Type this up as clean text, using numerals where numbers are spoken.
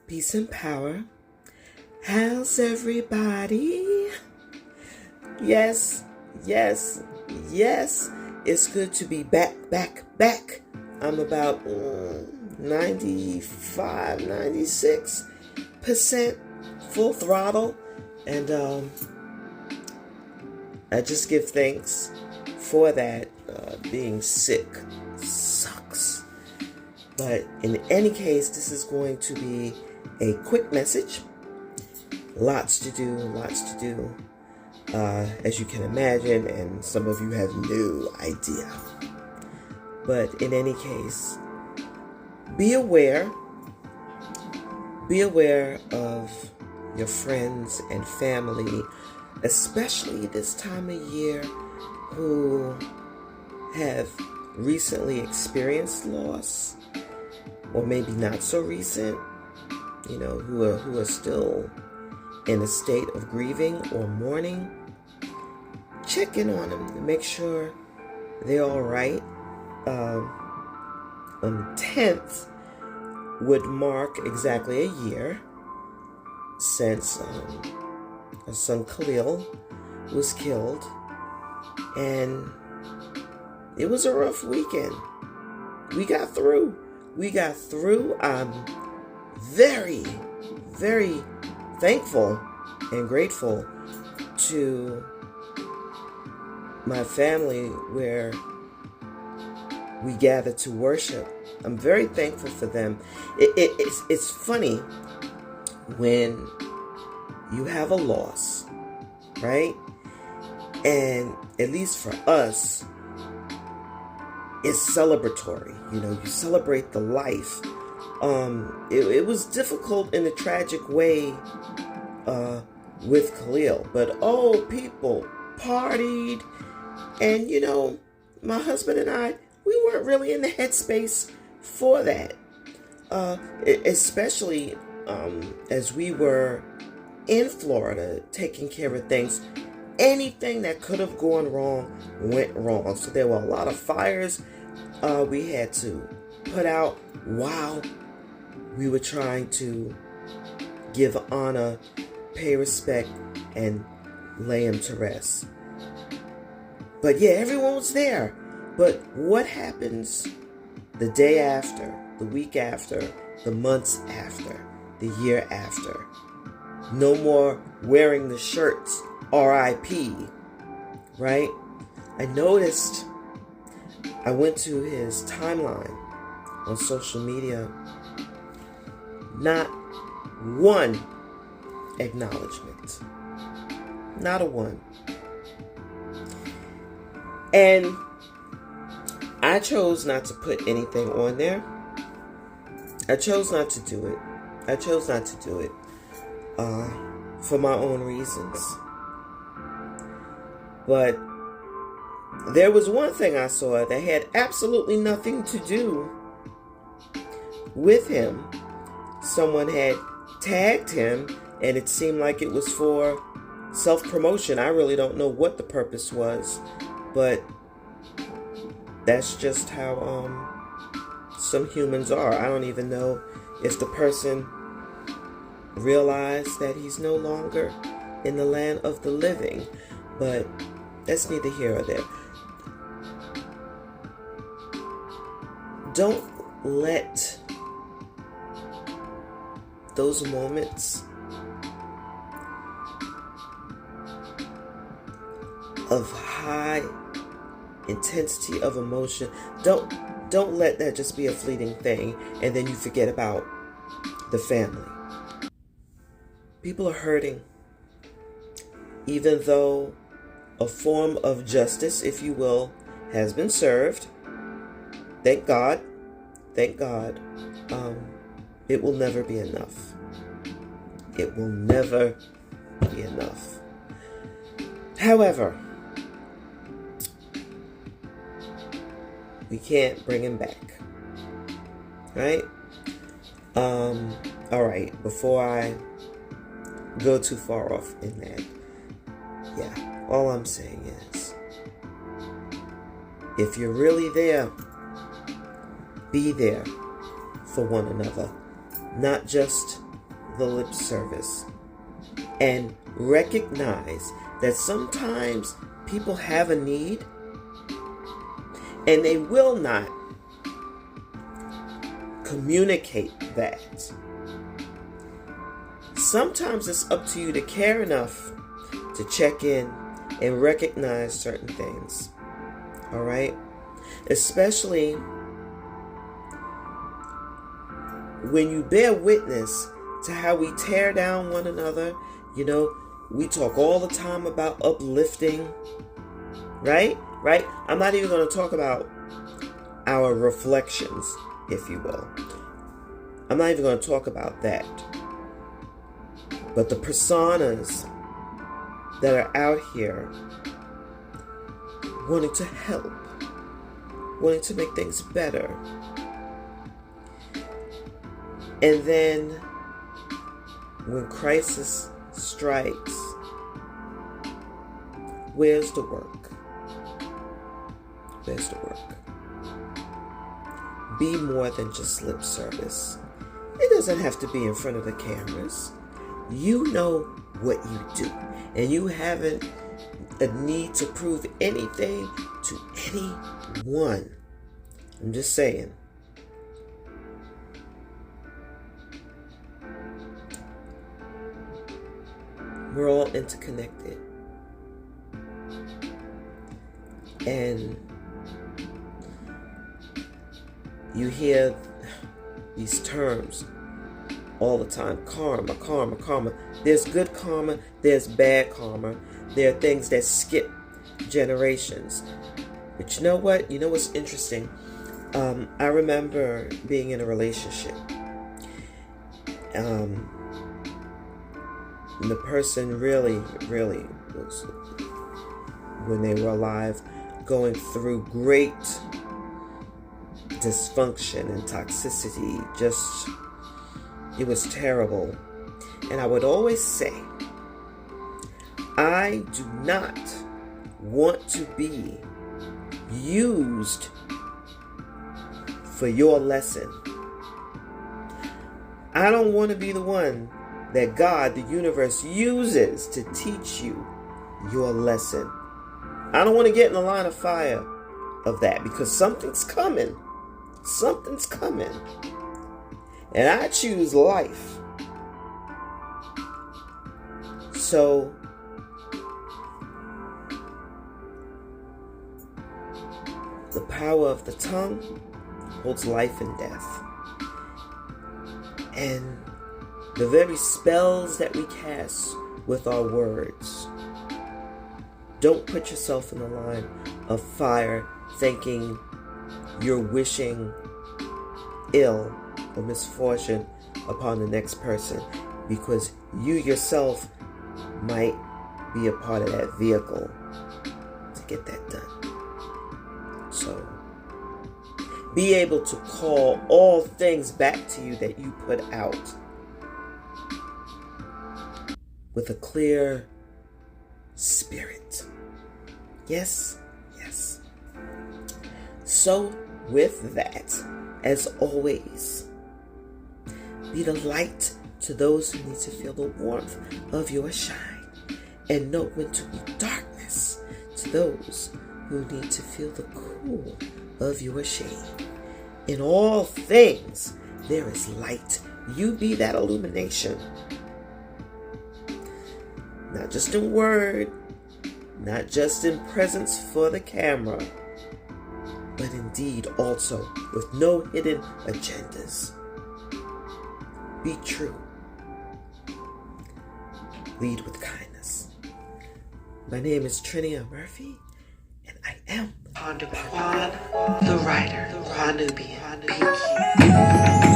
Peace and power. How's everybody? Yes, yes, yes. It's good to be back. I'm about 95, 96% full throttle. And I just give thanks for that. Being sick sucks. But in any case, this is going to be a quick message. Lots to do. As you can imagine, and some of you have no idea. But in any case, be aware of your friends and family, especially this time of year, who have recently experienced loss, or maybe not so recent, who are still in a state of grieving or mourning. Check in on them to make sure they're all right. On the 10th would mark exactly a year since our son Khalil was killed, and it was a rough weekend. We got through. I'm very, very thankful and grateful to my family where we gather to worship. I'm very thankful for them. It's funny when you have a loss, right? And at least for us, it's celebratory. You celebrate the life. It was difficult in a tragic way with Khalil, but people partied, and my husband and I, we weren't really in the headspace for that, especially as we were in Florida taking care of things. Anything that could have gone wrong went wrong. So there were a lot of fires we had to put out while we were trying to give honor, pay respect, and lay him to rest. But yeah, everyone was there. But what happens the day after, the week after, the months after, the year after? No more wearing the shirts, R.I.P., right? I noticed, I went to his timeline on social media, not one acknowledgement. Not a one. And I chose not to put anything on there. I chose not to do it. For my own reasons. But there was one thing I saw that had absolutely nothing to do with him. Someone had tagged him, and it seemed like it was for self-promotion. I really don't know what the purpose was, but that's just how some humans are. I don't even know if the person realized that he's no longer in the land of the living, but that's neither here or there. Don't let those moments of high intensity of emotion, don't let that just be a fleeting thing and then you forget about the family. People are hurting, even though a form of justice, if you will, has been served. Thank God. It will never be enough. It will never be enough. However, we can't bring him back. Right? Alright, before I go too far off in that, all I'm saying is, if you're really there, be there for one another. Not just the lip service and recognize that sometimes people have a need and they will not communicate that. Sometimes it's up to you to care enough to check in and recognize certain things. All right? Especially when you bear witness to how we tear down one another. You know, we talk all the time about uplifting, right? Right? I'm not even going to talk about our reflections, if you will. I'm not even going to talk about that. But the personas that are out here wanting to help, wanting to make things better. And then when crisis strikes, where's the work? Where's the work? Be more than just lip service. It doesn't have to be in front of the cameras. You know what you do, and you haven't a need to prove anything to anyone. I'm just saying. We're all interconnected. And you hear these terms all the time. Karma, karma, karma. There's good karma. There's bad karma. There are things that skip generations. But you know what? You know what's interesting? I remember being in a relationship. And the person really was, when they were alive, going through great dysfunction and toxicity. Just, it was terrible. And I would always say, I do not want to be used for your lesson. I don't want to be the one that God, the universe, uses to teach you your lesson. I don't want to get in the line of fire of that, because something's coming. Something's coming. And I choose life. So the power of the tongue holds life and death. And the very spells that we cast with our words. Don't put yourself in the line of fire thinking you're wishing ill or misfortune upon the next person, because you yourself might be a part of that vehicle to get that done. So be able to call all things back to you that you put out with a clear spirit. Yes, yes. So with that, as always, be the light to those who need to feel the warmth of your shine, and know when to be darkness to those who need to feel the cool of your shade. In all things, there is light. You be that illumination. Not just in word, not just in presence for the camera, but indeed also with no hidden agendas. Be true. Lead with kindness. My name is Trinia Murphy, and I am Pondubian, the writer, Pondubian, PQ.